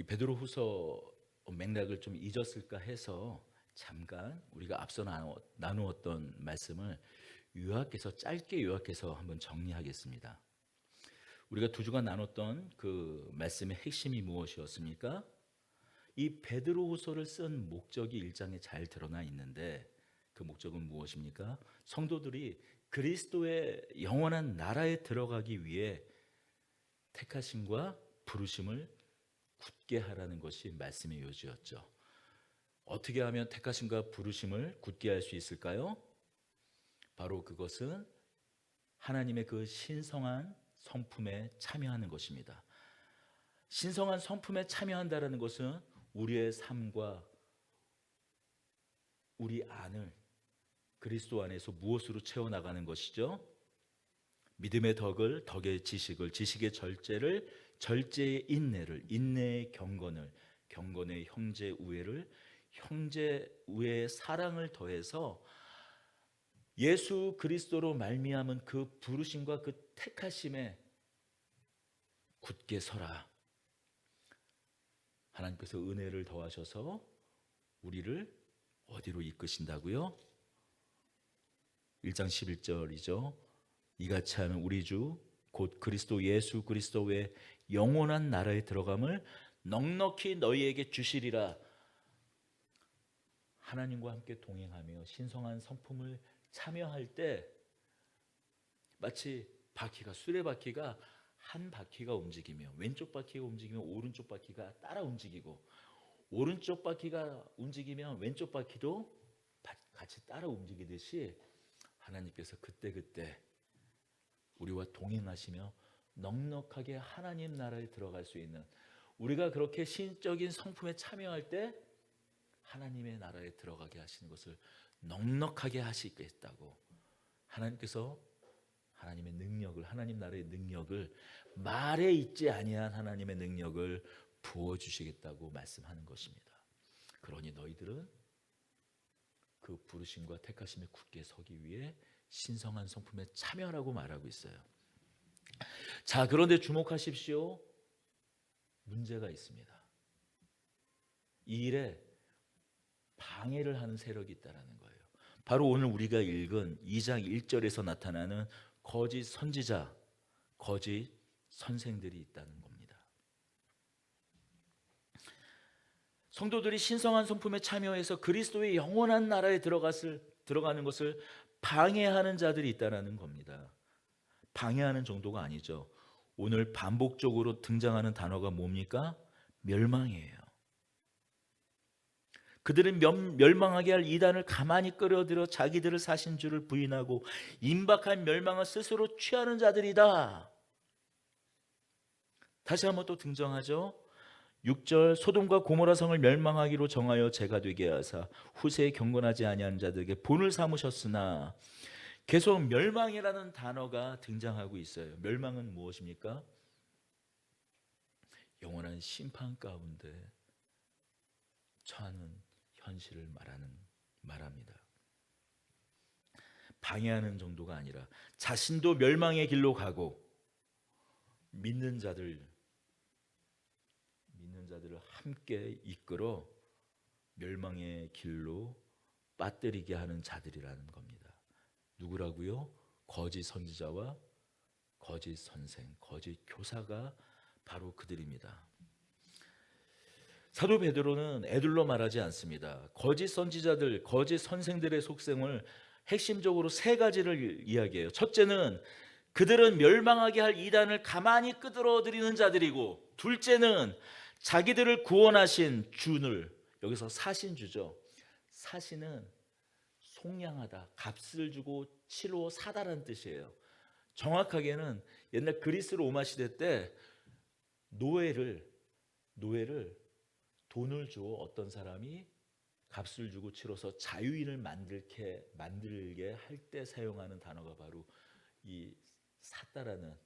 이 베드로후서 맥락을 좀 잊었을까 해서 잠깐 우리가 앞서 나누었던 말씀을 짧게 요약해서 한번 정리하겠습니다. 우리가 두 주간 나눴던 그 말씀의 핵심이 무엇이었습니까? 이 베드로후서를 쓴 목적이 1장에 잘 드러나 있는데 그 목적은 무엇입니까? 성도들이 그리스도의 영원한 나라에 들어가기 위해 택하심과 부르심을 굳게 하라는 것이 말씀의 요지였죠. 어떻게 하면 택하심과 부르심을 굳게 할 수 있을까요? 바로 그것은 하나님의 그 신성한 성품에 참여하는 것입니다. 신성한 성품에 참여한다는 것은 우리의 삶과 우리 안을 그리스도 안에서 무엇으로 채워나가는 것이죠? 믿음의 덕을, 덕의 지식을, 지식의 절제를, 절제의 인내를, 인내의 경건을, 경건의 형제 우애를, 형제 우애의 사랑을 더해서 예수 그리스도로 말미암은 그 부르심과 그 택하심에 굳게 서라. 하나님께서 은혜를 더하셔서 우리를 어디로 이끄신다고요? 1장 11절이죠. 이같이 하면 우리 주 곧 그리스도 예수 그리스도의 영원한 나라에 들어감을 넉넉히 너희에게 주시리라. 하나님과 함께 동행하며 신성한 성품을 참여할 때 마치 수레바퀴가 한 바퀴가 움직이며 왼쪽 바퀴가 움직이면 오른쪽 바퀴가 따라 움직이고 오른쪽 바퀴가 움직이면 왼쪽 바퀴도 같이 따라 움직이듯이 하나님께서 그때그때 우리와 동행하시며 넉넉하게 하나님 나라에 들어갈 수 있는, 우리가 그렇게 신적인 성품에 참여할 때 하나님의 나라에 들어가게 하시는 것을 넉넉하게 하시겠다고, 하나님께서 하나님의 능력을, 하나님 나라의 능력을, 말에 있지 아니한 하나님의 능력을 부어주시겠다고 말씀하는 것입니다. 그러니 너희들은 그 부르심과 택하심에 굳게 서기 위해 신성한 성품에 참여하라고 말하고 있어요. 자, 그런데 주목하십시오. 문제가 있습니다. 이 일에 방해를 하는 세력이 있다는 거예요. 바로 오늘 우리가 읽은 2장 1절에서 나타나는 거짓 선지자, 거짓 선생들이 있다는 겁니다. 성도들이 신성한 성품에 참여해서 그리스도의 영원한 나라에 들어가는 것을 방해하는 자들이 있다는 겁니다. 방해하는 정도가 아니죠. 오늘 반복적으로 등장하는 단어가 뭡니까? 멸망이에요. 그들은 멸망하게 할 이단을 가만히 끌어들여 자기들을 사신 줄을 부인하고 임박한 멸망을 스스로 취하는 자들이다. 다시 한번 또 등장하죠. 6절 소돔과 고모라 성을 멸망하기로 정하여 죄가 되게 하사 후세에 경건하지 아니하는 자들에게 본을 삼으셨으나, 계속 멸망이라는 단어가 등장하고 있어요. 멸망은 무엇입니까? 영원한 심판 가운데 처하는 현실을 말합니다. 방해하는 정도가 아니라 자신도 멸망의 길로 가고 믿는 자들을 함께 이끌어 멸망의 길로 빠뜨리게 하는 자들이라는 겁니다. 누구라고요? 거짓 선지자와 거짓 선생, 거짓 교사가 바로 그들입니다. 사도 베드로는 애들로 말하지 않습니다. 거짓 선지자들, 거짓 선생들의 속성을 핵심적으로 세 가지를 이야기해요. 첫째는 그들은 멸망하게 할 이단을 가만히 끄드러뜨리는 자들이고, 둘째는 자기들을 구원하신 주를, 여기서 사신주죠. 사신은 속량하다, 값을 주고 치러 사다라는 뜻이에요. 정확하게는 옛날 그리스 로마 시대 때 노예를 돈을 줘 어떤 사람이 값을 주고 치러서 자유인을 만들게 할 때 사용하는 단어가 바로 이 샀다라는,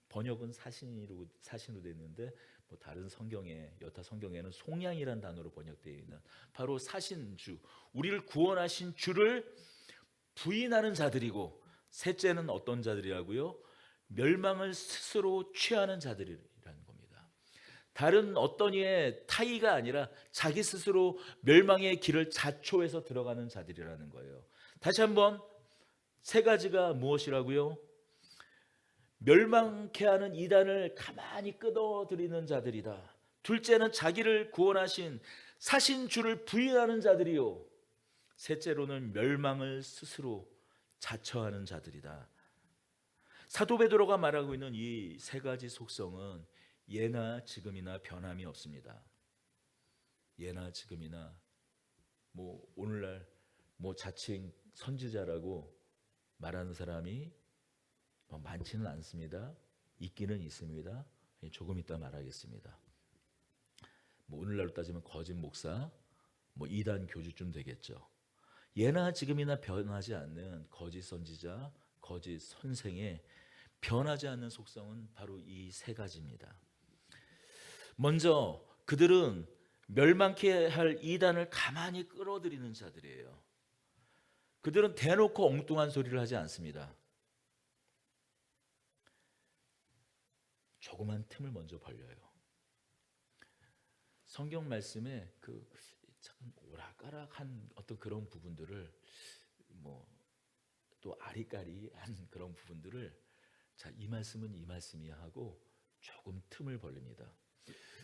번역은 사신으로 됐는데 뭐 다른 성경에, 여타 성경에는 속량이라는 단어로 번역되어 있는 바로 사신주, 우리를 구원하신 주를 부인하는 자들이고, 셋째는 어떤 자들이라고요? 멸망을 스스로 취하는 자들이라는 겁니다. 다른 어떤 이의 타의가 아니라 자기 스스로 멸망의 길을 자초해서 들어가는 자들이라는 거예요. 다시 한번 세 가지가 무엇이라고요? 멸망케 하는 이단을 가만히 끌어들이는 자들이다. 둘째는 자기를 구원하신 사신 주를 부인하는 자들이요. 셋째로는 멸망을 스스로 자처하는 자들이다. 사도 베드로가 말하고 있는 이 세 가지 속성은 예나 지금이나 변함이 없습니다. 예나 지금이나 오늘날 자칭 선지자라고 말하는 사람이 많지는 않습니다. 있기는 있습니다. 조금 이따 말하겠습니다. 오늘날로 따지면 거짓 목사, 이단 교주쯤 되겠죠. 예나 지금이나 변하지 않는 거짓 선지자, 거짓 선생의 변하지 않는 속성은 바로 이 세 가지입니다. 먼저 그들은 멸망케 할 이단을 가만히 끌어들이는 자들이에요. 그들은 대놓고 엉뚱한 소리를 하지 않습니다. 조그만 틈을 먼저 벌려요. 성경 말씀에 참 오락가락한 어떤 그런 부분들을 또 아리까리한 그런 부분들을 이 말씀은 이 말씀이야 하고 조금 틈을 벌립니다.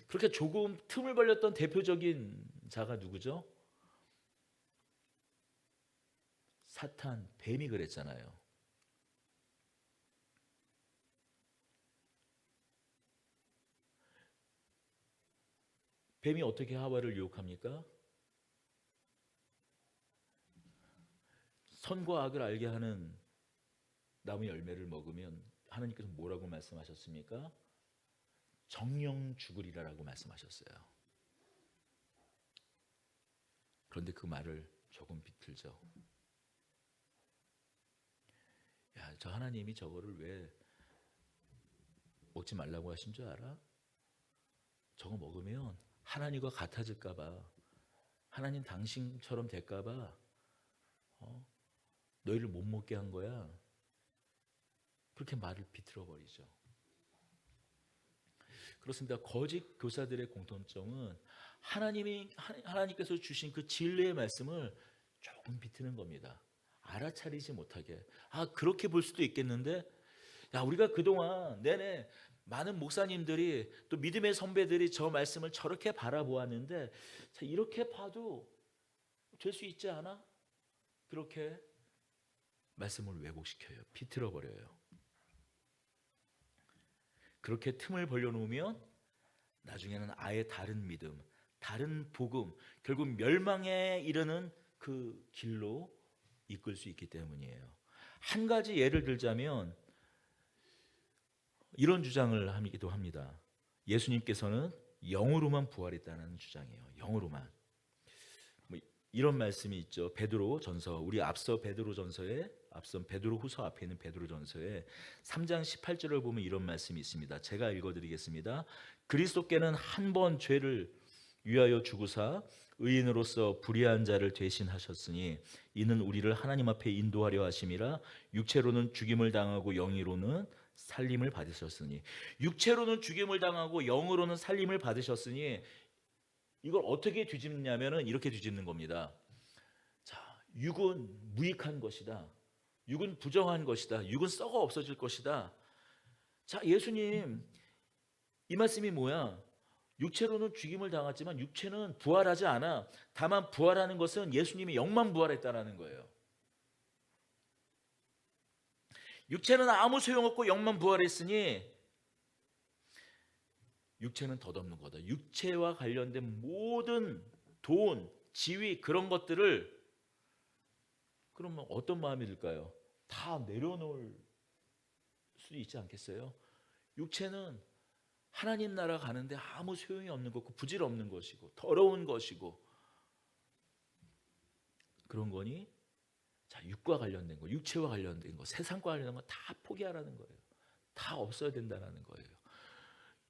그렇게 조금 틈을 벌렸던 대표적인 자가 누구죠? 사탄, 뱀이 그랬잖아요. 뱀이 어떻게 하와를 유혹합니까? 선과 악을 알게 하는 나무 열매를 먹으면 하나님께서 뭐라고 말씀하셨습니까? 정령 죽으리라고 말씀하셨어요. 그런데 그 말을 조금 비틀죠. 야, 저 하나님이 저거를 왜 먹지 말라고 하신 줄 알아? 저거 먹으면 하나님과 같아질까 봐, 하나님 당신처럼 될까 봐 너희를 못 먹게 한 거야. 그렇게 말을 비틀어 버리죠. 그렇습니다. 거짓 교사들의 공통점은 하나님께서 주신 그 진리의 말씀을 조금 비트는 겁니다. 알아차리지 못하게. 그렇게 볼 수도 있겠는데, 우리가 그동안 내내 많은 목사님들이 또 믿음의 선배들이 저 말씀을 저렇게 바라보았는데, 이렇게 봐도 될 수 있지 않아? 그렇게 말씀을 왜곡시켜요. 비틀어 버려요. 그렇게 틈을 벌려놓으면 나중에는 아예 다른 믿음, 다른 복음, 결국 멸망에 이르는 그 길로 이끌 수 있기 때문이에요. 한 가지 예를 들자면 이런 주장을 하기도 합니다. 예수님께서는 영으로만 부활했다는 주장이에요. 영으로만. 이런 말씀이 있죠. 베드로전서, 우리 앞선 베드로후서 앞에 있는 베드로전서에 3장 18절을 보면 이런 말씀이 있습니다. 제가 읽어드리겠습니다. 그리스도께는 한 번 죄를 위하여 죽으사 의인으로서 불의한 자를 대신하셨으니 이는 우리를 하나님 앞에 인도하려 하심이라. 육체로는 죽임을 당하고 영으로는 살림을 받으셨으니. 육체로는 죽임을 당하고 영으로는 살림을 받으셨으니 이걸 어떻게 뒤집냐면은 이렇게 뒤집는 겁니다. 육은 무익한 것이다. 육은 부정한 것이다. 육은 썩어 없어질 것이다. 예수님 이 말씀이 뭐야? 육체로는 죽임을 당했지만 육체는 부활하지 않아. 다만 부활하는 것은 예수님의 영만 부활했다라는 거예요. 육체는 아무 소용없고 영만 부활했으니 육체는 덧없는 거다. 육체와 관련된 모든 돈, 지위 그런 것들을 그러면 어떤 마음이 들까요? 다 내려놓을 수도 있지 않겠어요? 육체는 하나님 나라 가는데 아무 소용이 없는 거고 부질없는 것이고 더러운 것이고 그런 거니 육과 관련된 거, 육체와 관련된 거, 세상과 관련된 거 다 포기하라는 거예요. 다 없어야 된다는 거예요.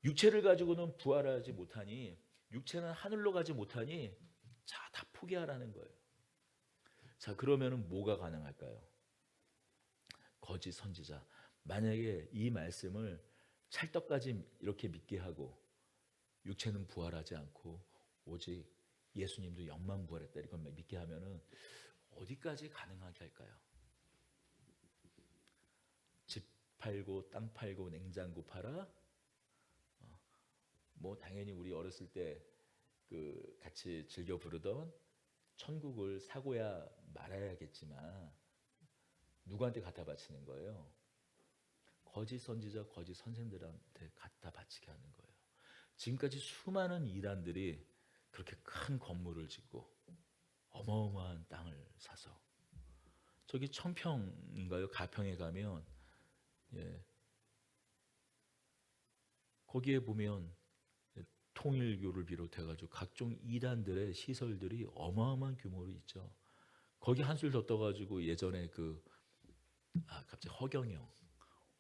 육체를 가지고는 부활하지 못하니 육체는 하늘로 가지 못하니 다 포기하라는 거예요. 그러면은 뭐가 가능할까요? 거짓 선지자. 만약에 이 말씀을 찰떡까지 이렇게 믿게 하고 육체는 부활하지 않고 오직 예수님도 영만 부활했다 이걸 믿게 하면은 어디까지 가능하게 할까요? 집 팔고 땅 팔고 냉장고 팔아? 뭐 당연히 우리 어렸을 때 그 같이 즐겨 부르던 천국을 사고야 말아야겠지만 누구한테 갖다 바치는 거예요? 거짓 선지자, 거짓 선생들한테 갖다 바치게 하는 거예요. 지금까지 수많은 이단들이 그렇게 큰 건물을 짓고 어마어마한 땅을 사서 저기 청평인가요? 가평에 가면 예, 거기에 보면 통일교를 비롯해가지고 각종 이단들의 시설들이 어마어마한 규모로 있죠. 거기 한술 더 떠가지고 예전에 갑자기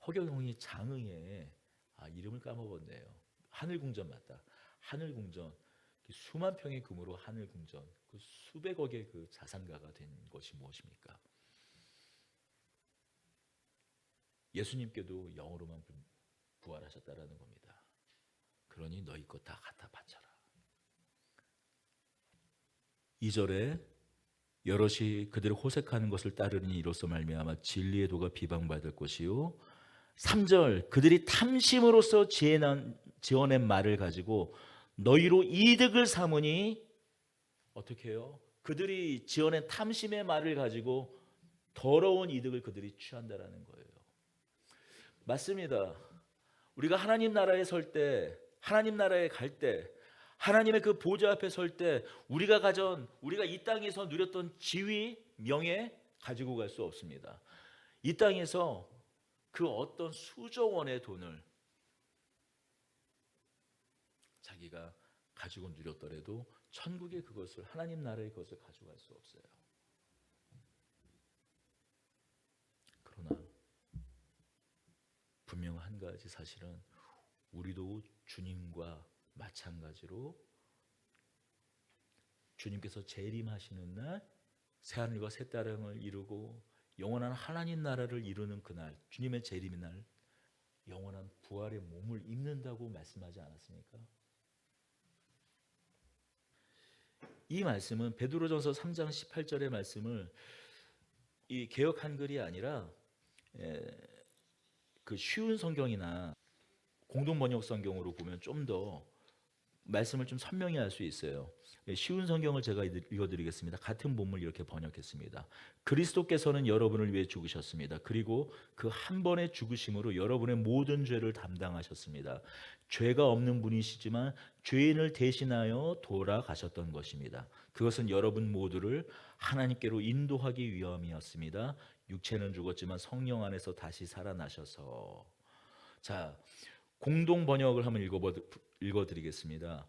허경영이 장흥에 이름을 까먹었네요. 하늘궁전 맞다. 하늘궁전 수만 평의 규모로 하늘궁전 그 수백억의 그 자산가가 된 것이 무엇입니까? 예수님께도 영으로만 부활하셨다라는 겁니다. 그러니 너희 것 다 갖다 바쳐라. 2절에 여럿이 그들을 호색하는 것을 따르니 이로써 말미암아 진리의 도가 비방받을 것이요. 3절 그들이 탐심으로써 지어낸 말을 가지고 너희로 이득을 삼으니 어떻게 해요? 그들이 지어낸 탐심의 말을 가지고 더러운 이득을 그들이 취한다라는 거예요. 맞습니다. 우리가 하나님 나라에 설 때, 하나님 나라에 갈 때, 하나님의 그 보좌 앞에 설 때 우리가 이 땅에서 누렸던 지위, 명예 가지고 갈 수 없습니다. 이 땅에서 그 어떤 수조 원의 돈을 자기가 가지고 누렸더라도 천국의 그것을, 하나님 나라의 것을 가져갈 수 없어요. 그러나 분명 한 가지 사실은 우리도 주님과 마찬가지로 주님께서 재림하시는 날 새하늘과 새 땅을 이루고 영원한 하나님 나라를 이루는 그날, 주님의 재림의 날 영원한 부활의 몸을 입는다고 말씀하지 않았습니까? 이 말씀은 베드로전서 3장 18절의 말씀을 이 개역 한글이 아니라 그 쉬운 성경이나 공동 번역 성경으로 보면 좀 더 말씀을 좀 선명히 할 수 있어요. 쉬운 성경을 제가 읽어드리겠습니다. 같은 본문을 이렇게 번역했습니다. 그리스도께서는 여러분을 위해 죽으셨습니다. 그리고 그 한 번의 죽으심으로 여러분의 모든 죄를 담당하셨습니다. 죄가 없는 분이시지만 죄인을 대신하여 돌아가셨던 것입니다. 그것은 여러분 모두를 하나님께로 인도하기 위함이었습니다. 육체는 죽었지만 성령 안에서 다시 살아나셔서. 자, 공동 번역을 한번 읽어드리겠습니다.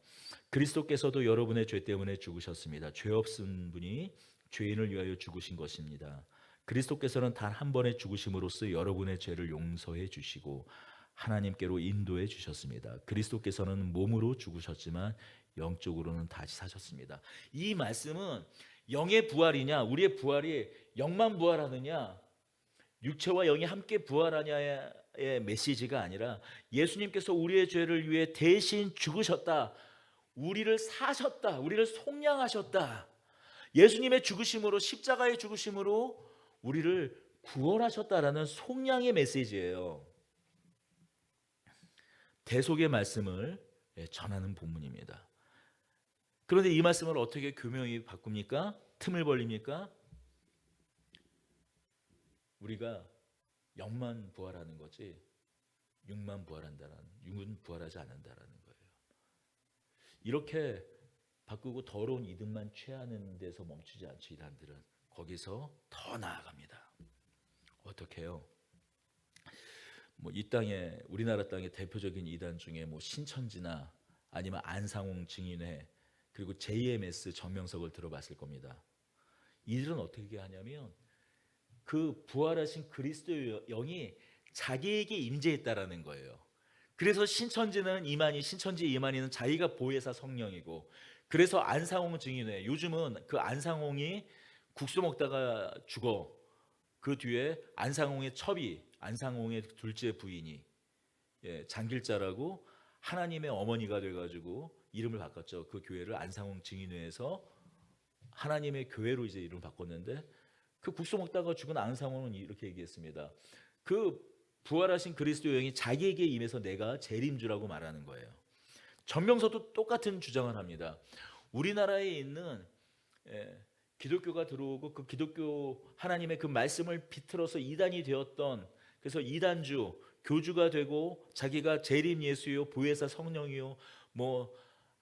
그리스도께서도 여러분의 죄 때문에 죽으셨습니다. 죄 없은 분이 죄인을 위하여 죽으신 것입니다. 그리스도께서는 단 한 번의 죽으심으로써 여러분의 죄를 용서해 주시고 하나님께로 인도해 주셨습니다. 그리스도께서는 몸으로 죽으셨지만 영적으로는 다시 사셨습니다. 이 말씀은 영의 부활이냐, 우리의 부활이 영만 부활하느냐, 육체와 영이 함께 부활하냐의 메시지가 아니라 예수님께서 우리의 죄를 위해 대신 죽으셨다, 우리를 사셨다, 우리를 속량하셨다. 예수님의 죽으심으로, 십자가의 죽으심으로 우리를 구원하셨다라는 속량의 메시지예요. 대속의 말씀을 전하는 본문입니다. 그런데 이 말씀을 어떻게 교명이 바꿉니까? 틈을 벌립니까? 우리가 영만 부활하는 거지 육만 부활한다는, 육은 부활하지 않는다라는 거예요. 이렇게 바꾸고 더러운 이득만 취하는 데서 멈추지 않죠. 이단들은 거기서 더 나아갑니다. 어떻게 해요? 이 땅에, 우리나라 땅의 대표적인 이단 중에 신천지나 아니면 안상홍 증인회 그리고 JMS 정명석을 들어봤을 겁니다. 이들은 어떻게 하냐면 그 부활하신 그리스도의 영이 자기에게 임재했다라는 거예요. 그래서 신천지 이만희는 자기가 보혜사 성령이고, 그래서 안상홍 증인회, 요즘은 그 안상홍이 국수 먹다가 죽어 그 뒤에 안상홍의 첩이, 안상홍의 둘째 부인이 장길자라고 하나님의 어머니가 돼가지고 이름을 바꿨죠. 그 교회를 안상홍 증인회에서 하나님의 교회로 이제 이름을 바꿨는데, 그 국수 먹다가 죽은 안상홍은 이렇게 얘기했습니다. 그 부활하신 그리스도 영이 자기에게 임해서 내가 재림주라고 말하는 거예요. 전명서도 똑같은 주장을 합니다. 우리나라에 있는 기독교가 들어오고 그 기독교 하나님의 그 말씀을 비틀어서 이단이 되었던, 그래서 이단주 교주가 되고 자기가 재림 예수요 보혜사 성령이요 뭐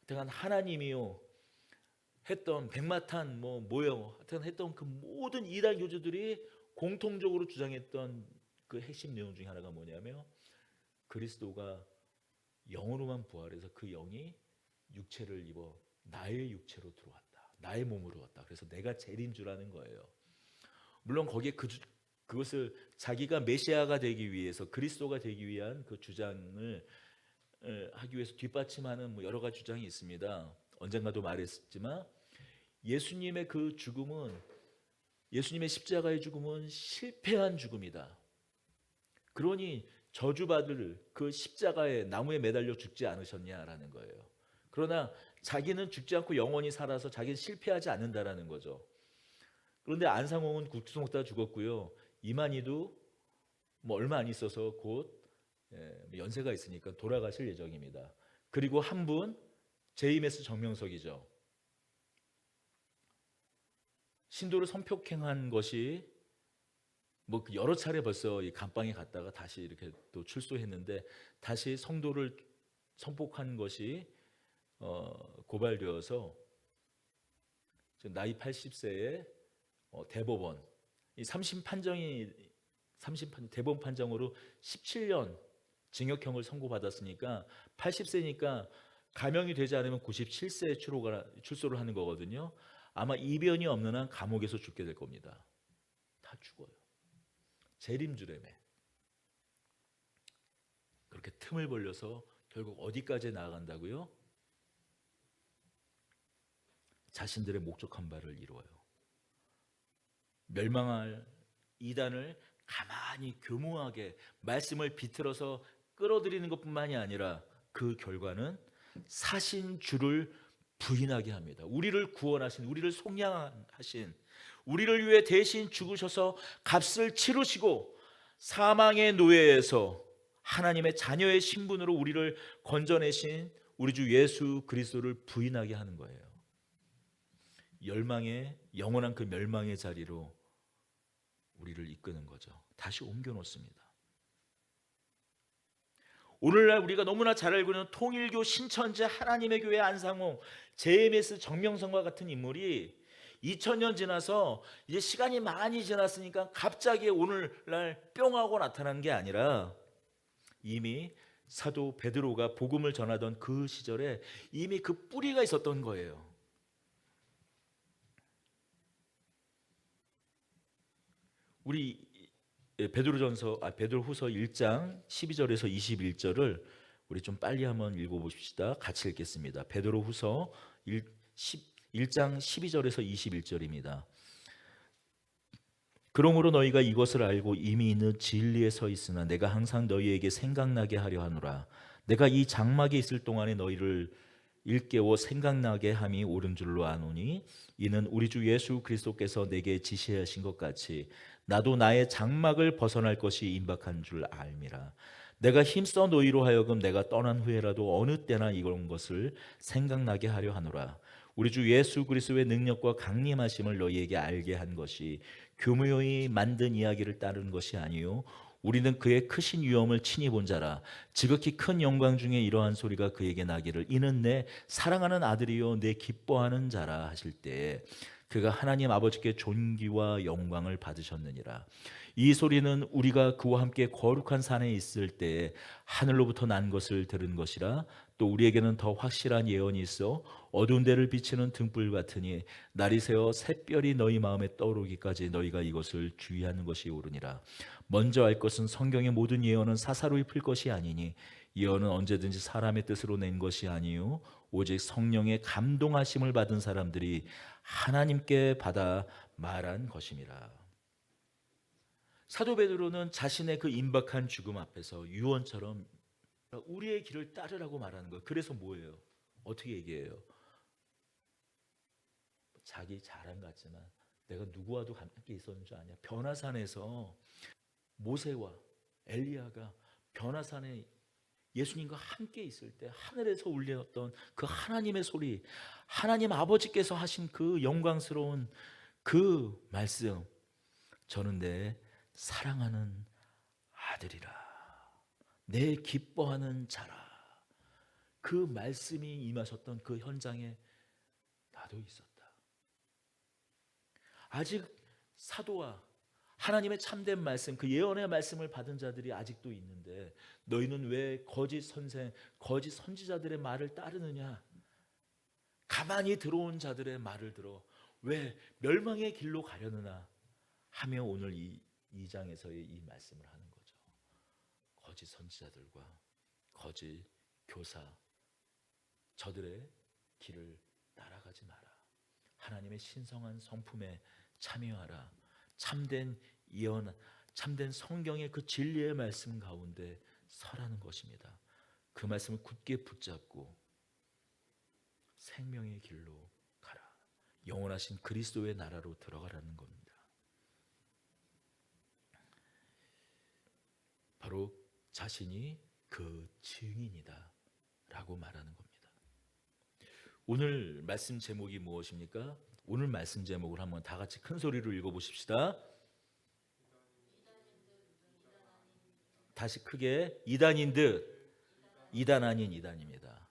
하여튼 하나님이요 했던 백마탄 뭐요 하여튼 했던 그 모든 이단 교주들이 공통적으로 주장했던 그 핵심 내용 중에 하나가 뭐냐면, 그리스도가 영으로만 부활해서 그 영이 육체를 입어 나의 육체로 들어왔다, 나의 몸으로 왔다. 그래서 내가 재림주라는 거예요. 물론 거기에 그것을 자기가 메시아가 되기 위해서, 그리스도가 되기 위한 그 주장을 하기 위해서 뒷받침하는 뭐 여러 가지 주장이 있습니다. 언젠가도 말했지만 예수님의 그 죽음은, 예수님의 십자가의 죽음은 실패한 죽음이다. 그러니 저주받을 그 십자가에 나무에 매달려 죽지 않으셨냐라는 거예요. 그러나 자기는 죽지 않고 영원히 살아서 자기는 실패하지 않는다라는 거죠. 그런데 안상홍은 국수 먹다가 죽었고요. 이만희도 뭐 얼마 안 있어서 곧 연세가 있으니까 돌아가실 예정입니다. 그리고 한 분, JMS 정명석이죠. 신도를 성폭행한 것이 뭐 여러 차례 벌써 이 감방에 갔다가 다시 이렇게 또 출소했는데, 다시 성도를 성폭한 것이 고발되어서 지금 나이 80세에 대법원 이 3심 판정이 대법원 판정으로 17년 징역형을 선고받았으니까 80세니까 감형이 되지 않으면 97세에 출소를 하는 거거든요. 아마 이변이 없는 한 감옥에서 죽게 될 겁니다. 다 죽어요. 재림주래매. 그렇게 틈을 벌려서 결국 어디까지 나아간다고요? 자신들의 목적한 바를 이루어요. 멸망할 이단을 가만히 교묘하게 말씀을 비틀어서 끌어들이는 것뿐만이 아니라 그 결과는 사신 주를 부인하게 합니다. 우리를 구원하신, 우리를 속량하신, 우리를 위해 대신 죽으셔서 값을 치르시고 사망의 노예에서 하나님의 자녀의 신분으로 우리를 건져내신 우리 주 예수 그리스도를 부인하게 하는 거예요. 영원한 그 멸망의 자리로 우리를 이끄는 거죠. 다시 옮겨 놓습니다. 오늘날 우리가 너무나 잘 알고 있는 통일교 신천지 하나님의 교회 안상홍, JMS 정명성과 같은 인물이 2000년 지나서 이제 시간이 많이 지났으니까 갑자기 오늘날 뿅 하고 나타난 게 아니라, 이미 사도 베드로가 복음을 전하던 그 시절에 이미 그 뿌리가 있었던 거예요. 우리 베드로후서 1장 12절에서 21절을 우리 좀 빨리 한번 읽어보십시다. 같이 읽겠습니다. 베드로후서 1장 12절에서 21절입니다. 그러므로 너희가 이것을 알고 이미 있는 진리에 서 있으나 내가 항상 너희에게 생각나게 하려 하노라. 내가 이 장막에 있을 동안에 너희를 일깨워 생각나게 함이 옳은 줄로 아노니 이는 우리 주 예수 그리스도께서 내게 지시하신 것 같이 나도 나의 장막을 벗어날 것이 임박한 줄 알미라. 내가 힘써 너희로 하여금 내가 떠난 후에라도 어느 때나 이런 것을 생각나게 하려 하노라. 우리 주 예수 그리스도의 능력과 강림하심을 너희에게 알게 한 것이 교묘히 만든 이야기를 따르는 것이 아니요 우리는 그의 크신 위엄을 친히 본 자라. 지극히 큰 영광 중에 이러한 소리가 그에게 나기를 이는 내 사랑하는 아들이요 내 기뻐하는 자라 하실 때에 그가 하나님 아버지께 존귀와 영광을 받으셨느니라. 이 소리는 우리가 그와 함께 거룩한 산에 있을 때에 하늘로부터 난 것을 들은 것이라. 또 우리에게는 더 확실한 예언이 있어 어두운 데를 비치는 등불 같으니 날이 새어 샛별이 너희 마음에 떠오르기까지 너희가 이것을 주의하는 것이 옳으니라. 먼저 알 것은 성경의 모든 예언은 사사로이 풀 것이 아니니 예언은 언제든지 사람의 뜻으로 낸 것이 아니요 오직 성령의 감동하심을 받은 사람들이 하나님께 받아 말한 것임이라. 사도 베드로는 자신의 그 임박한 죽음 앞에서 유언처럼 우리의 길을 따르라고 말하는 거예요. 그래서 뭐예요? 어떻게 얘기해요? 자기 자랑 같지만 내가 누구와도 함께 있었는 줄 아냐? 변화산에서 모세와 엘리야가 변화산에 예수님과 함께 있을 때 하늘에서 울렸던 그 하나님의 소리, 하나님 아버지께서 하신 그 영광스러운 그 말씀, 저는 내 사랑하는 아들이라, 내 기뻐하는 자라. 그 말씀이 임하셨던 그 현장에 나도 있었다. 아직 사도와 하나님의 참된 말씀, 그 예언의 말씀을 받은 자들이 아직도 있는데 너희는 왜 거짓 선생, 거짓 선지자들의 말을 따르느냐? 가만히 들어온 자들의 말을 들어 왜 멸망의 길로 가려느냐 하며 오늘 이 2장에서의 이 말씀을 하는 거죠. 거짓 선지자들과 거짓 교사, 저들의 길을 따라가지 마라. 하나님의 신성한 성품에 참여하라. 참된 예언, 참된 성경의 그 진리의 말씀 가운데 서라는 것입니다. 그 말씀을 굳게 붙잡고 생명의 길로 가라. 영원하신 그리스도의 나라로 들어가라는 겁니다. 바로 자신이 그 증인이다 라고 말하는 겁니다. 오늘 말씀 제목이 무엇입니까? 오늘 말씀 제목을 한번 다 같이 큰 소리로 읽어보십시다. 다시 크게, 이단인 듯 이단 아닌 이단입니다.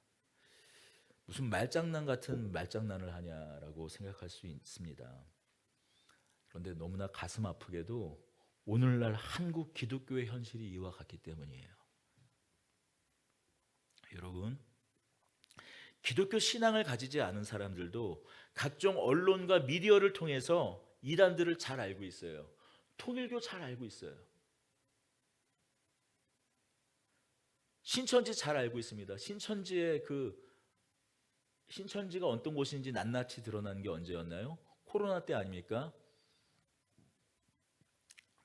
무슨 말장난 같은 말장난을 하냐라고 생각할 수 있습니다. 그런데 너무나 가슴 아프게도 오늘날 한국 기독교의 현실이 이와 같기 때문이에요. 여러분, 기독교 신앙을 가지지 않은 사람들도 각종 언론과 미디어를 통해서 이단들을 잘 알고 있어요. 통일교 잘 알고 있어요. 신천지 잘 알고 있습니다. 신천지가 어떤 곳인지 낱낱이 드러난 게 언제였나요? 코로나 때 아닙니까?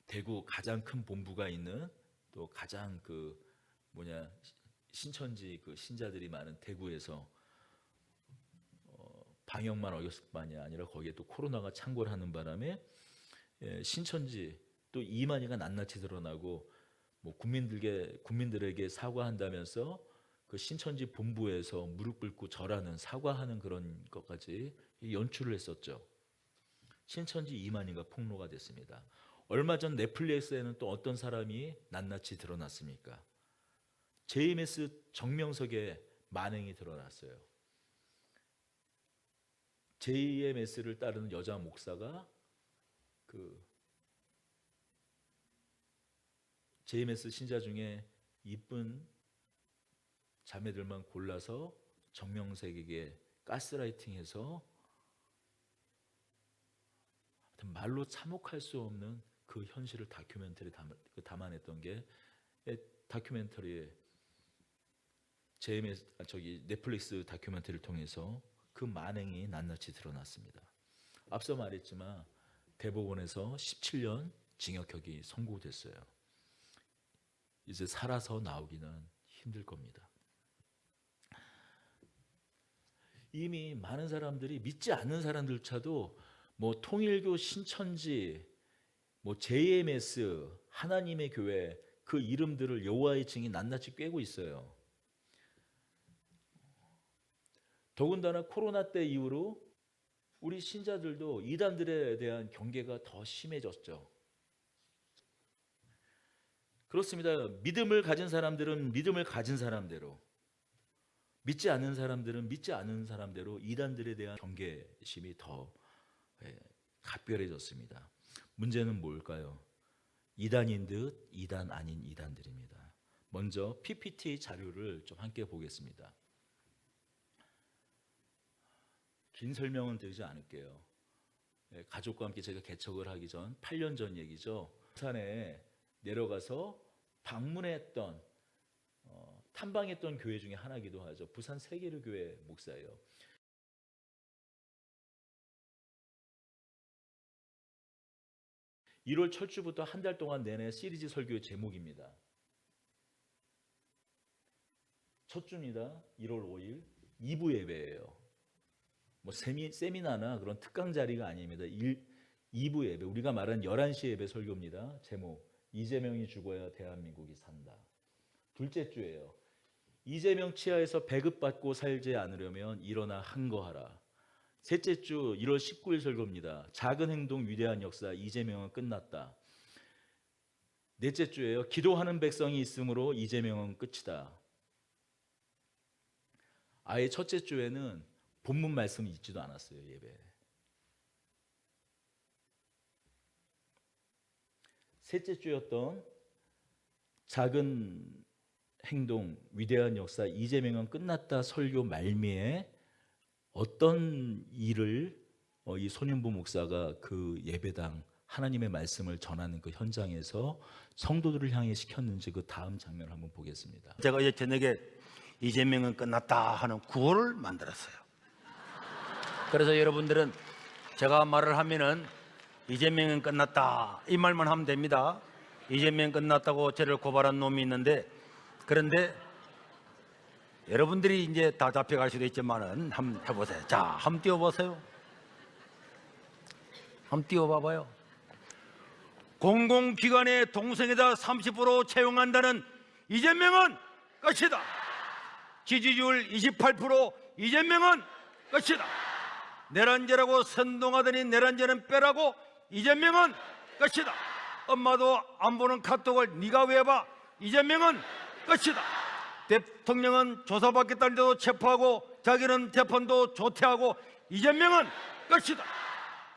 대구 가장 큰 본부가 있는, 또 가장 신천지 그 신자들이 많은 대구에서 방역만 어겼을 뿐만이 아니라 거기에 또 코로나가 창궐 하는 바람에 신천지 또 이만희가 낱낱이 드러나고 뭐 국민들에게 사과한다면서 그 신천지 본부에서 무릎 꿇고 절하는, 사과하는 그런 것까지 연출을 했었죠. 신천지 이만희가 폭로가 됐습니다. 얼마 전 넷플릭스에는 또 어떤 사람이 낱낱이 드러났습니까? JMS 정명석의 만행이 드러났어요. JMS를 따르는 여자 목사가 그 JMS 신자 중에 이쁜 자매들만 골라서 정명석에게 가스라이팅해서 말로 참혹할 수 없는 그 현실을 다큐멘터리에 담아냈던 게 다큐멘터리에 넷플릭스 다큐멘터리를 통해서 그 만행이 낱낱이 드러났습니다. 앞서 말했지만 대법원에서 17년 징역형이 선고됐어요. 이제 살아서 나오기는 힘들 겁니다. 이미 많은 사람들이, 믿지 않는 사람들조차도 뭐 통일교, 신천지, 뭐 JMS, 하나님의 교회 그 이름들을 여호와의 증이 낱낱이 꿰고 있어요. 더군다나 코로나 때 이후로 우리 신자들도 이단들에 대한 경계가 더 심해졌죠. 그렇습니다. 믿음을 가진 사람들은 믿음을 가진 사람대로, 믿지 않는 사람들은 믿지 않는 사람대로 이단들에 대한 경계심이 더 각별해졌습니다. 문제는 뭘까요? 이단인 듯 이단 아닌 이단들입니다. 먼저 PPT 자료를 좀 함께 보겠습니다. 긴 설명은 드리지 않을게요. 가족과 함께 제가 개척을 하기 전 8년 전 얘기죠. 부산에 내려가서 방문했던 탐방했던 교회 중에 하나이기도 하죠. 부산 세계로 교회 목사예요. 1월 철주부터 한 달 동안 내내 시리즈 설교의 제목입니다. 첫 주입니다. 1월 5일 2부 예배예요. 뭐 세미나나 그런 특강 자리가 아닙니다. 2부 예배. 우리가 말한 11시 예배 설교입니다. 제목 이재명이 죽어야 대한민국이 산다. 둘째 주예요. 이재명 치하에서 배급받고 살지 않으려면 일어나 항거하라. 셋째 주 1월 19일 설교입니다. 작은 행동 위대한 역사 이재명은 끝났다. 넷째 주예요. 기도하는 백성이 있으므로 이재명은 끝이다. 아예 첫째 주에는 본문 말씀이 있지도 않았어요. 예배. 셋째 주였던 작은 행동 위대한 역사 이재명은 끝났다 설교 말미에 어떤 일을 이 손윤보 목사가 그 예배당 하나님의 말씀을 전하는 그 현장에서 성도들을 향해 시켰는지 그 다음 장면을 한번 보겠습니다. 제가 어제 저녁에 이재명은 끝났다 하는 구호를 만들었어요. 그래서 여러분들은 제가 말을 하면은 이재명은 끝났다 이 말만 하면 됩니다. 이재명 끝났다고 저를 고발한 놈이 있는데, 그런데 여러분들이 이제 다 잡혀갈 수도 있지만은 한번 해보세요. 자, 한번 띄워보세요. 한번 띄워봐봐요. 공공기관의 동성애자 30% 채용한다는 이재명은 끝이다. 지지율 28% 이재명은 끝이다. 내란죄라고 선동하더니 내란죄는 빼라고 이재명은 끝이다. 엄마도 안 보는 카톡을 네가 왜 봐? 이재명은 끝이다. 대통령은 조사받겠다는데도 체포하고 자기는 재판도 조퇴하고 이재명은 끝이다.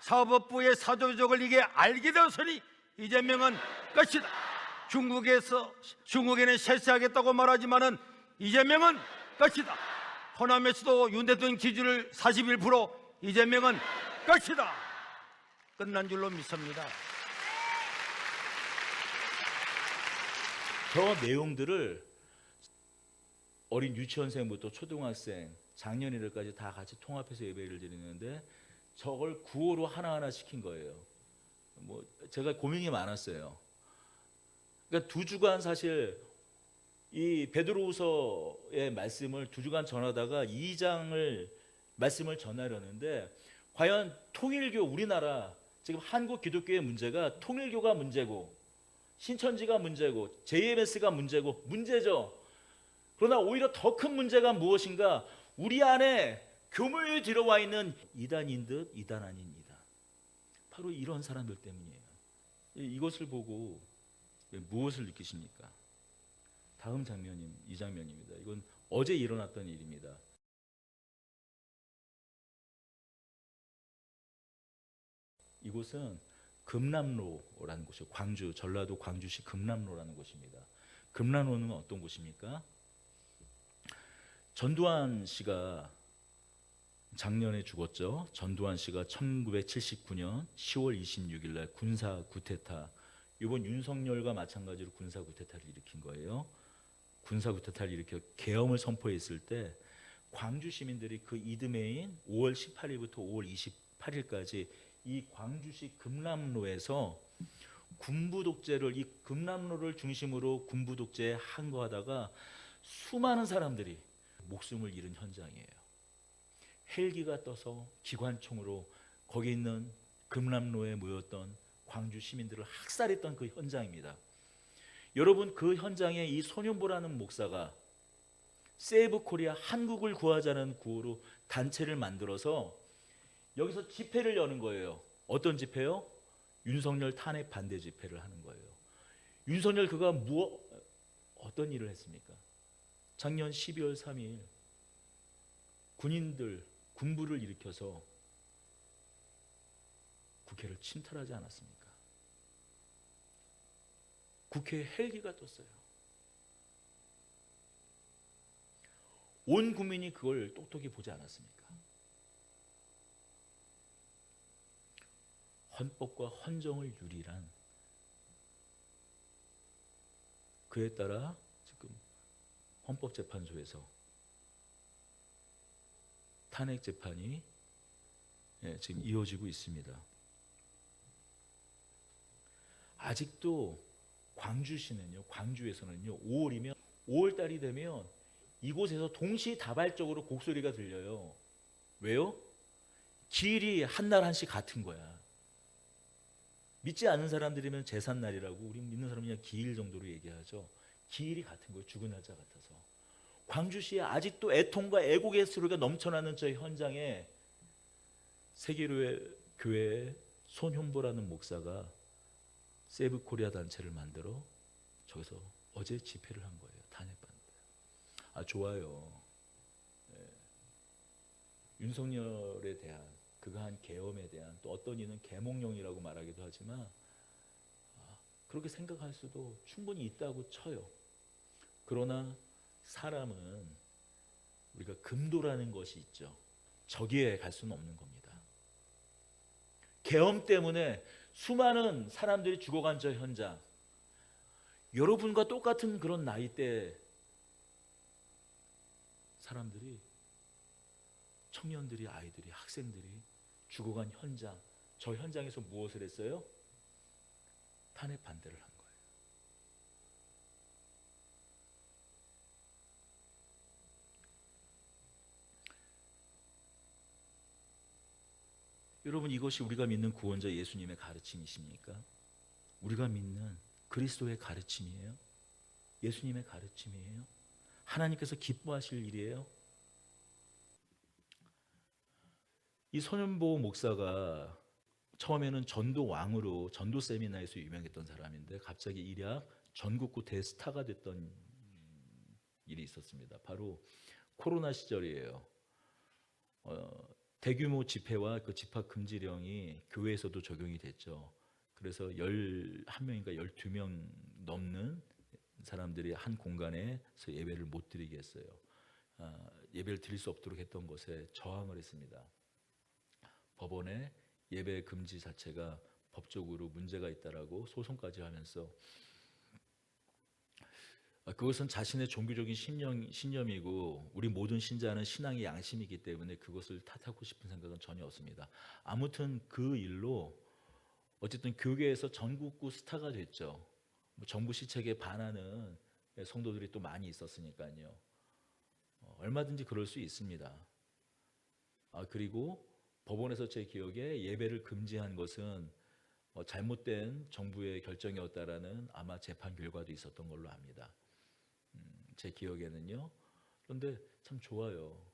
사법부의 사조적을 이게 알게 되었으니 이재명은 끝이다. 중국에는 실시하겠다고 말하지만은 이재명은 끝이다. 호남에서도 윤 대통령 지지율 41% 이재명은 끝이다. 끝난 줄로 믿습니다. 저 내용들을 어린 유치원생부터 초등학생, 장년이들까지 다 같이 통합해서 예배를 드리는데 저걸 구호로 하나하나 시킨 거예요. 뭐 제가 고민이 많았어요. 그러니까 2주간 사실 이 베드로후서의 말씀을 2주간 전하다가 2장을 말씀을 전하려는데 과연 통일교 우리나라 지금 한국 기독교의 문제가 통일교가 문제고 신천지가 문제고 JMS가 문제죠. 그러나 오히려 더 큰 문제가 무엇인가? 우리 안에 교묘히 들어와 있는 이단인 듯 이단 아닌 이단. 바로 이런 사람들 때문이에요. 이것을 보고 무엇을 느끼십니까? 다음 장면인 이 장면입니다. 이건 어제 일어났던 일입니다. 이곳은 금남로라는 곳이에요. 광주, 전라도 광주시 금남로라는 곳입니다. 금남로는 어떤 곳입니까? 전두환 씨가 작년에 죽었죠. 전두환 씨가 1979년 10월 26일 날 군사 구테타, 이번 윤석열과 마찬가지로 군사 구테타를 일으킨 거예요. 군사 구테타를 일으켜 계엄을 선포했을 때 광주 시민들이 그 이듬해인 5월 18일부터 5월 28일까지 이 광주시 금남로에서 군부 독재를, 이 금남로를 중심으로 군부 독재에 항거하다가 수많은 사람들이 목숨을 잃은 현장이에요. 헬기가 떠서 기관총으로 거기 있는 금남로에 모였던 광주 시민들을 학살했던 그 현장입니다. 여러분, 그 현장에 이 손윤보라는 목사가 세이브 코리아 한국을 구하자는 구호로 단체를 만들어서 여기서 집회를 여는 거예요. 어떤 집회요? 윤석열 탄핵 반대 집회를 하는 거예요. 윤석열 그가 어떤 일을 했습니까? 작년 12월 3일 군부를 일으켜서 국회를 침탈하지 않았습니까? 국회에 헬기가 떴어요. 온 국민이 그걸 똑똑히 보지 않았습니까? 헌법과 헌정을 유린한, 그에 따라 지금 헌법재판소에서 탄핵 재판이 지금 이어지고 있습니다. 아직도 광주시는요, 광주에서는요, 5월달 되면 이곳에서 동시다발적으로 곡소리가 들려요. 왜요? 기일이 한 날 한씩 같은 거야. 믿지 않는 사람들이면 제삿날이라고, 우리 믿는 사람은 그냥 기일 정도로 얘기하죠. 기일이 같은 거예요. 죽은 날짜 같아서. 광주시에 아직도 애통과 애국의 소리가 넘쳐나는 저 현장에 세계로의 교회의 손현보라는 목사가 세브코리아 단체를 만들어 저기서 어제 집회를 한 거예요. 탄핵반대. 아, 좋아요. 예. 윤석열에 대한, 그가 한 계엄에 대한, 또 어떤 이는 계몽령이라고 말하기도 하지만 그렇게 생각할 수도 충분히 있다고 쳐요. 그러나 사람은 우리가 금도라는 것이 있죠. 저기에 갈 수는 없는 겁니다. 계엄 때문에 수많은 사람들이 죽어간 저 현장, 여러분과 똑같은 그런 나이대 사람들이, 청년들이, 아이들이, 학생들이 죽어간 현장, 저 현장에서 무엇을 했어요? 탄핵 반대를 한 거예요. 여러분, 이것이 우리가 믿는 구원자 예수님의 가르침이십니까? 우리가 믿는 그리스도의 가르침이에요? 예수님의 가르침이에요? 하나님께서 기뻐하실 일이에요? 이 손현보 목사가 처음에는 전도 왕으로 전도 세미나에서 유명했던 사람인데 갑자기 일약 전국구 대스타가 됐던 일이 있었습니다. 바로 코로나 시절이에요. 대규모 집회와 그 집합 금지령이 교회에서도 적용이 됐죠. 그래서 11명인가 12명 넘는 사람들이 한 공간에서 예배를 못 드리게 했어요. 예배를 드릴 수 없도록 했던 것에 저항을 했습니다. 법원에 예배 금지 자체가 법적으로 문제가 있다라고 소송까지 하면서, 그것은 자신의 종교적인 신념이고 우리 모든 신자는 신앙의 양심이기 때문에 그것을 탓하고 싶은 생각은 전혀 없습니다. 아무튼 그 일로 어쨌든 교계에서 전국구 스타가 됐죠. 정부 시책에 반하는 성도들이 또 많이 있었으니까요. 얼마든지 그럴 수 있습니다. 그리고 법원에서 제 기억에 예배를 금지한 것은 잘못된 정부의 결정이었다라는 아마 재판 결과도 있었던 걸로 압니다. 제 기억에는요. 그런데 참 좋아요.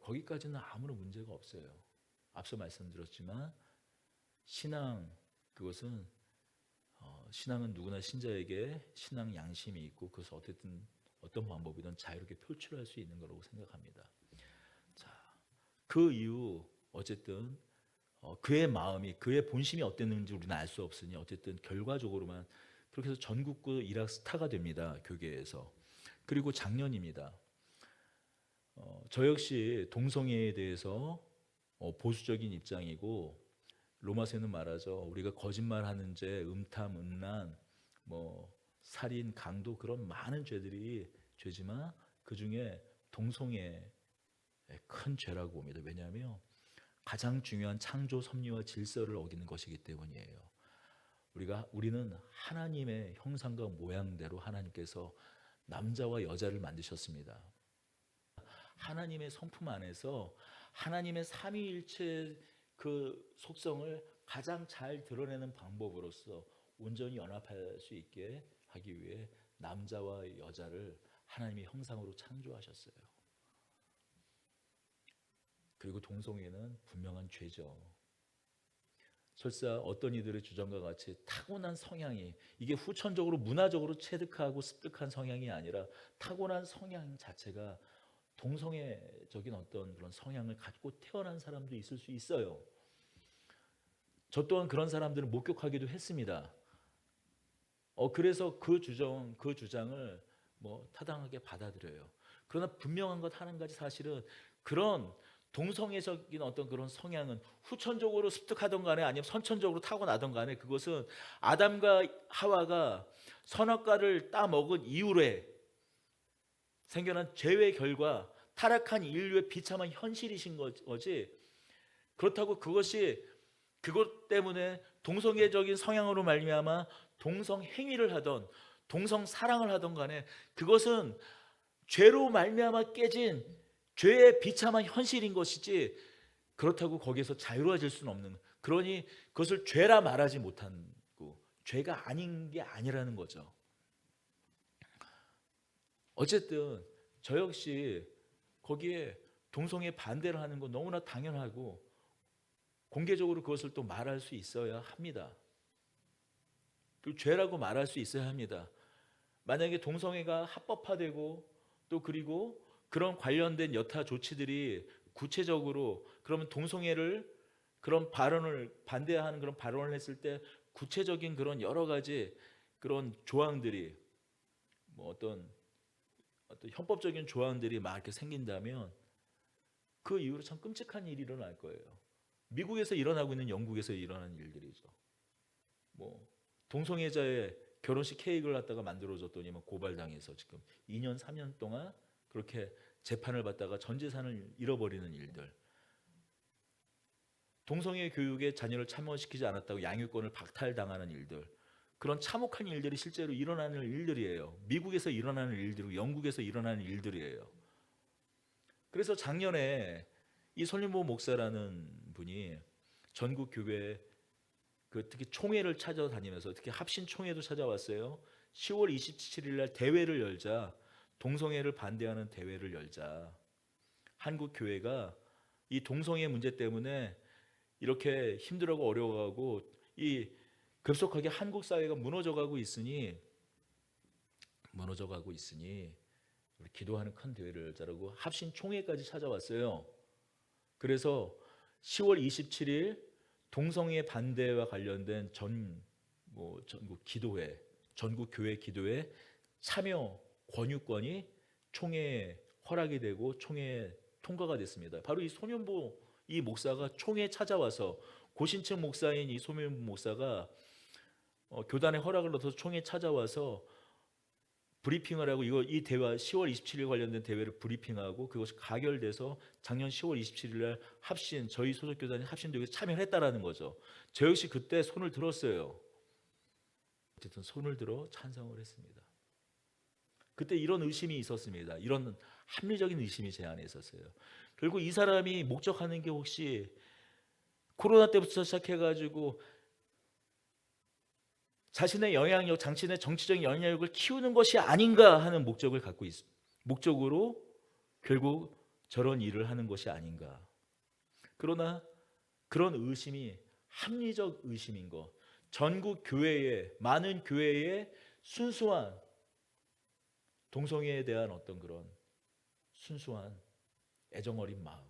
거기까지는 아무런 문제가 없어요. 앞서 말씀드렸지만 그것은 신앙은 누구나 신자에게 신앙 양심이 있고 그것을 어떤 방법이든 자유롭게 표출할 수 있는 거라고 생각합니다. 자, 그 이후 어쨌든 그의 마음이, 그의 본심이 어땠는지 우리는 알 수 없으니 어쨌든 결과적으로만 그렇게 해서 전국구 일학 스타가 됩니다. 교계에서. 그리고 작년입니다. 저 역시 동성애에 대해서 보수적인 입장이고, 로마서에는 말하죠. 우리가 거짓말하는 죄, 음탐, 음란, 살인, 강도, 그런 많은 죄지만 그 중에 동성애 큰 죄라고 봅니다. 왜냐하면 가장 중요한 창조 섭리와 질서를 어기는 것이기 때문이에요. 우리는 하나님의 형상과 모양대로 하나님께서 남자와 여자를 만드셨습니다. 하나님의 성품 안에서 하나님의 삼위일체 그 속성을 가장 잘 드러내는 방법으로서 온전히 연합할 수 있게 하기 위해 남자와 여자를 하나님의 형상으로 창조하셨어요. 그리고 동성애는 분명한 죄죠. 설사 어떤 이들의 주장과 같이 타고난 성향이, 이게 후천적으로 문화적으로 체득하고 습득한 성향이 아니라 타고난 성향 자체가 동성애적인 어떤 그런 성향을 갖고 태어난 사람도 있을 수 있어요. 저 또한 그런 사람들을 목격하기도 했습니다. 그래서 그 주장을 타당하게 받아들여요. 그러나 분명한 것 한 가지 사실은, 그런 동성애적인 어떤 그런 성향은 후천적으로 습득하던 간에 아니면 선천적으로 타고나던 간에 그것은 아담과 하와가 선악과를 따먹은 이후에 생겨난 죄의 결과, 타락한 인류의 비참한 현실이신 거지, 그렇다고 그것 때문에 동성애적인 성향으로 말미암아 동성 행위를 하던 동성 사랑을 하던 간에 그것은 죄로 말미암아 깨진 죄의 비참한 현실인 것이지 그렇다고 거기에서 자유로워질 수는 없는, 그러니 그것을 죄라 말하지 못하고 죄가 아닌 게 아니라는 거죠. 어쨌든 저 역시 거기에 동성애 반대를 하는 건 너무나 당연하고 공개적으로 그것을 또 말할 수 있어야 합니다. 그 죄라고 말할 수 있어야 합니다. 만약에 동성애가 합법화되고 또 그리고 그런 관련된 여타 조치들이 구체적으로, 그러면 동성애를 그런 발언을 반대하는 그런 발언을 했을 때 구체적인 그런 여러 가지 그런 조항들이 뭐 어떤 헌법적인 조항들이 막 이렇게 생긴다면 그 이후로 참 끔찍한 일이 일어날 거예요. 미국에서 일어나고 있는 영국에서 일어나는 일들이죠. 뭐 동성애자의 결혼식 케이크를 갖다가 만들어줬더니 뭐 고발당해서 지금 2년 3년 동안 그렇게 재판을 받다가 전 재산을 잃어버리는 일들, 동성애 교육에 자녀를 참여시키지 않았다고 양육권을 박탈당하는 일들, 그런 참혹한 일들이 실제로 일어나는 일들이에요. 미국에서 일어나는 일들이고 영국에서 일어나는 일들이에요. 그래서 작년에 이 손윤보 목사라는 분이 전국 교회 특히 총회를 찾아다니면서 특히 합신 총회도 찾아왔어요. 10월 27일 날 대회를 열자, 동성애를 반대하는 대회를 열자. 한국 교회가 이 동성애 문제 때문에 이렇게 힘들어하고 어려워하고 이 급속하게 한국 사회가 무너져가고 있으니 우리 기도하는 큰 대회를 열자라고 합신 총회까지 찾아왔어요. 그래서 10월 27일 동성애 반대와 관련된 전국 기도회, 전국 교회 기도회 참여 권유권이 총회에 허락이 되고 총회에 통과가 됐습니다. 바로 이 손윤보 이 목사가 총회에 찾아와서, 고신층 목사인 이 손윤보 목사가 교단의 허락을 얻어서 총회에 찾아와서 브리핑을 하고 이 대화 10월 27일 관련된 대회를 브리핑하고 그것이 가결돼서 작년 10월 27일 날 합신, 저희 소속 교단이 합신대회에 참여했다라는 거죠. 저 역시 그때 손을 들었어요. 어쨌든 손을 들어 찬성을 했습니다. 그때 이런 의심이 있었습니다. 이런 합리적인 의심이 제 안에 있었어요. 결국 이 사람이 목적하는 게 혹시 코로나 때부터 시작해가지고 자신의 영향력, 자신의 정치적인 영향력을 키우는 것이 아닌가 하는 목적을 갖고 목적으로 결국 저런 일을 하는 것이 아닌가. 그러나 그런 의심이 합리적 의심인 것, 전국 교회에, 많은 교회에 순수한 동성애에 대한 어떤 그런 순수한 애정어린 마음,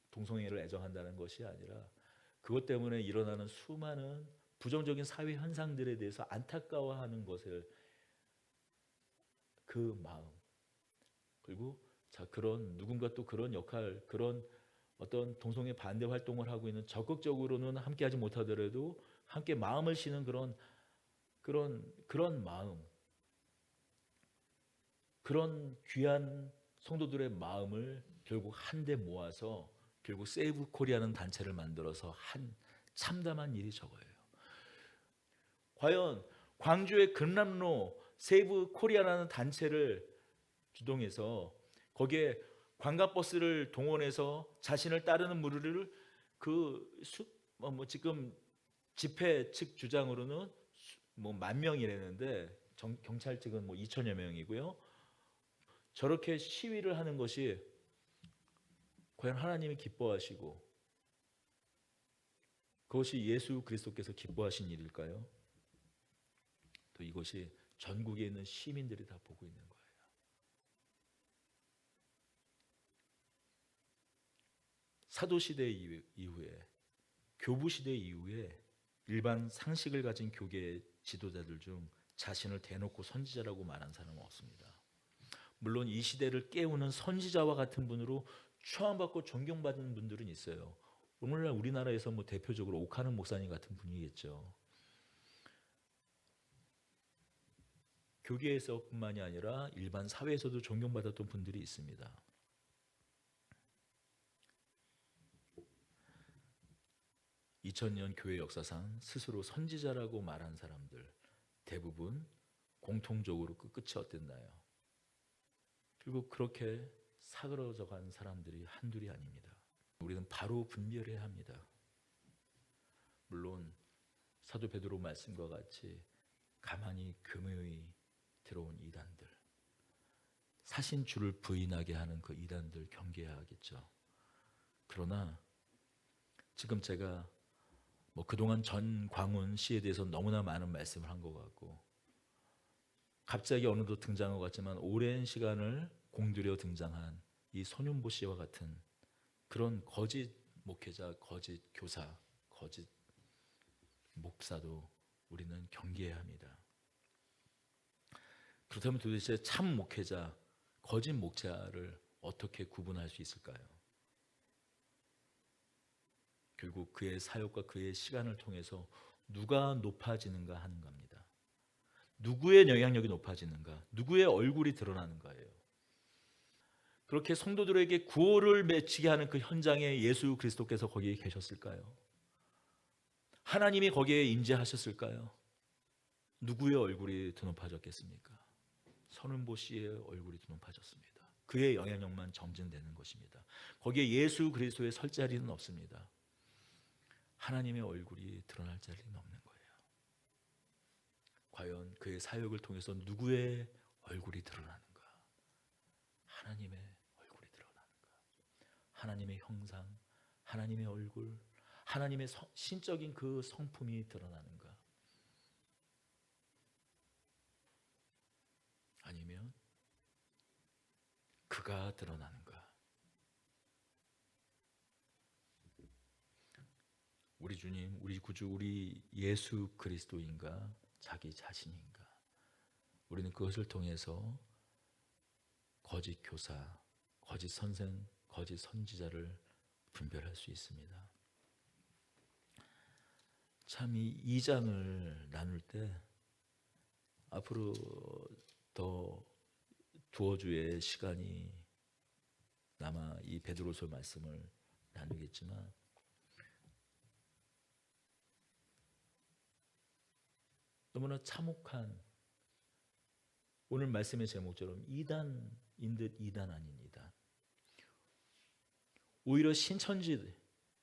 동성애를 애정한다는 것이 아니라 그것 때문에 일어나는 수많은 부정적인 사회 현상들에 대해서 안타까워하는 것을, 그 마음, 그리고 그런 누군가 또 그런 역할, 그런 어떤 동성애 반대 활동을 하고 있는, 적극적으로는 함께하지 못하더라도 함께 마음을 쉬는 그런 마음, 그런 귀한 성도들의 마음을 결국 한데 모아서 결국 세이브 코리아는 단체를 만들어서 한 참담한 일이 저거예요. 과연 광주의 금남로 세이브 코리아라는 단체를 주동해서 거기에 관광버스를 동원해서 자신을 따르는 무리를 지금 집회 측 주장으로는 10,000명이라는데 경찰 측은 2,000여 명이고요. 저렇게 시위를 하는 것이 과연 하나님이 기뻐하시고 그것이 예수 그리스도께서 기뻐하신 일일까요? 또 이것이 전국에 있는 시민들이 다 보고 있는 거예요. 사도시대 이후에, 교부시대 이후에 일반 상식을 가진 교계 지도자들 중 자신을 대놓고 선지자라고 말한 사람은 없습니다. 물론 이 시대를 깨우는 선지자와 같은 분으로 추앙받고 존경받는 분들은 있어요. 오늘날 우리나라에서 대표적으로 옥하는 목사님 같은 분이겠죠. 교계에서뿐만이 아니라 일반 사회에서도 존경받았던 분들이 있습니다. (2000년) 교회 역사상 스스로 선지자라고 말한 사람들 대부분 공통적으로 그 끝이 어땠나요? 결국 그렇게 사그러져 간 사람들이 한둘이 아닙니다. 우리는 바로 분별해야 합니다. 물론 사도 베드로 말씀과 같이 가만히 금요일 들어온 이단들, 사신 주를 부인하게 하는 그 이단들 경계해야 하겠죠. 그러나 지금 제가 그동안 전광훈 씨에 대해서 너무나 많은 말씀을 한 것 같고, 갑자기 어느덧 등장한 것 같지만 오랜 시간을 공들여 등장한 이 손윤보 씨와 같은 그런 거짓 목회자, 거짓 교사, 거짓 목사도 우리는 경계해야 합니다. 그렇다면 도대체 참 목회자, 거짓 목자를 어떻게 구분할 수 있을까요? 결국 그의 사역과 그의 시간을 통해서 누가 높아지는가 하는 겁니다. 누구의 영향력이 높아지는가, 누구의 얼굴이 드러나는가예요. 그렇게 성도들에게 구호를 맺히게 하는 그 현장에 예수 그리스도께서 거기에 계셨을까요? 하나님이 거기에 임재하셨을까요? 누구의 얼굴이 더 높아졌겠습니까? 손은보 씨의 얼굴이 더 높아졌습니다. 그의 영향력만 점증되는 것입니다. 거기에 예수 그리스도의 설 자리는 없습니다. 하나님의 얼굴이 드러날 자리는 없는 거예요. 과연 그의 사역을 통해서 누구의 얼굴이 드러나는가? 하나님의 얼굴이 드러나는가? 하나님의 형상, 하나님의 얼굴, 하나님의 신적인 그 성품이 드러나는가? 아니면 그가 드러나는가? 우리 주님, 우리 구주, 우리 예수 그리스도인가? 자기 자신인가? 우리는 그것을 통해서 거짓 교사, 거짓 선생, 거짓 선지자를 분별할 수 있습니다. 참 이 장을 나눌 때 앞으로 더 두어 주의 시간이 남아 이 베드로서 말씀을 나누겠지만, 너무나 참혹한 오늘 말씀의 제목처럼 이단인 듯 이단 아닌 이단, 오히려 신천지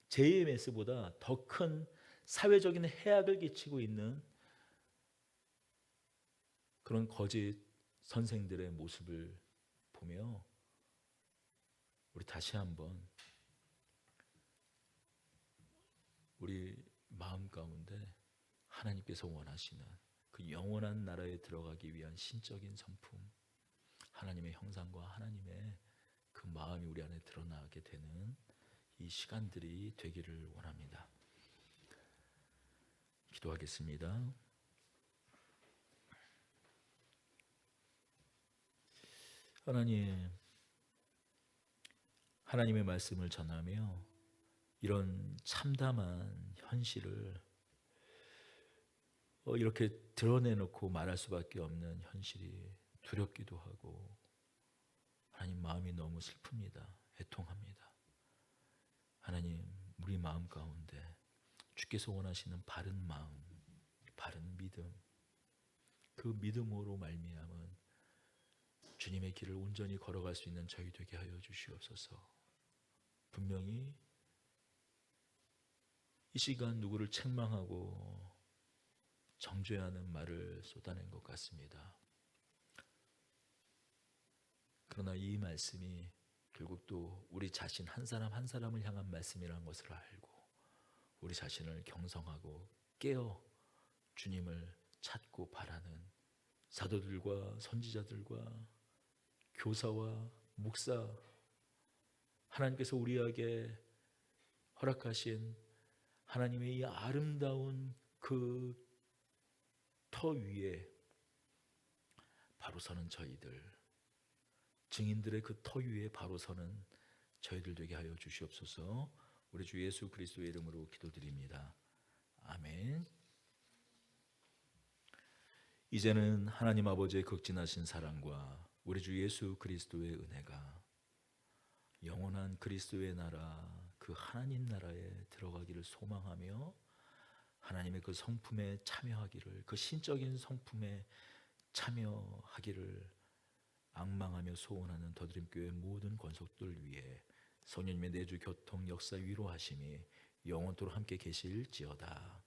JMS보다 더 큰 사회적인 해악을 끼치고 있는 그런 거짓 선생들의 모습을 보며 우리 다시 한번 우리 마음 가운데 하나님께서 원하시는 그 영원한 나라에 들어가기 위한 신적인 성품, 하나님의 형상과 하나님의 그 마음이 우리 안에 드러나게 되는 이 시간들이 되기를 원합니다. 기도하겠습니다. 하나님, 하나님의 말씀을 전하며 이런 참담한 현실을 이렇게 드러내놓고 말할 수밖에 없는 현실이 두렵기도 하고, 하나님 마음이 너무 슬픕니다. 애통합니다. 하나님, 우리 마음 가운데 주께서 원하시는 바른 마음, 바른 믿음, 그 믿음으로 말미암은 주님의 길을 온전히 걸어갈 수 있는 저희 되게 하여 주시옵소서. 분명히 이 시간 누구를 책망하고 정죄하는 말을 쏟아낸 것 같습니다. 그러나 이 말씀이 결국 또 우리 자신 한 사람 한 사람을 향한 말씀이라는 것을 알고 우리 자신을 경성하고 깨어 주님을 찾고 바라는 사도들과 선지자들과 교사와 목사, 하나님께서 우리에게 허락하신 하나님의 이 아름다운 그 터 위에 바로 서는 저희들, 증인들의 그 터 위에 바로 서는 저희들 되게 하여 주시옵소서. 우리 주 예수 그리스도의 이름으로 기도드립니다. 아멘. 이제는 하나님 아버지의 극진하신 사랑과 우리 주 예수 그리스도의 은혜가 영원한 그리스도의 나라, 그 하나님 나라에 들어가기를 소망하며 하나님의 그 성품에 참여하기를, 그 신적인 성품에 참여하기를 앙망하며 소원하는 더드림교회 모든 권속들 위해 성령님의 내주 교통 역사 위로하심이 영원토록 함께 계실지어다.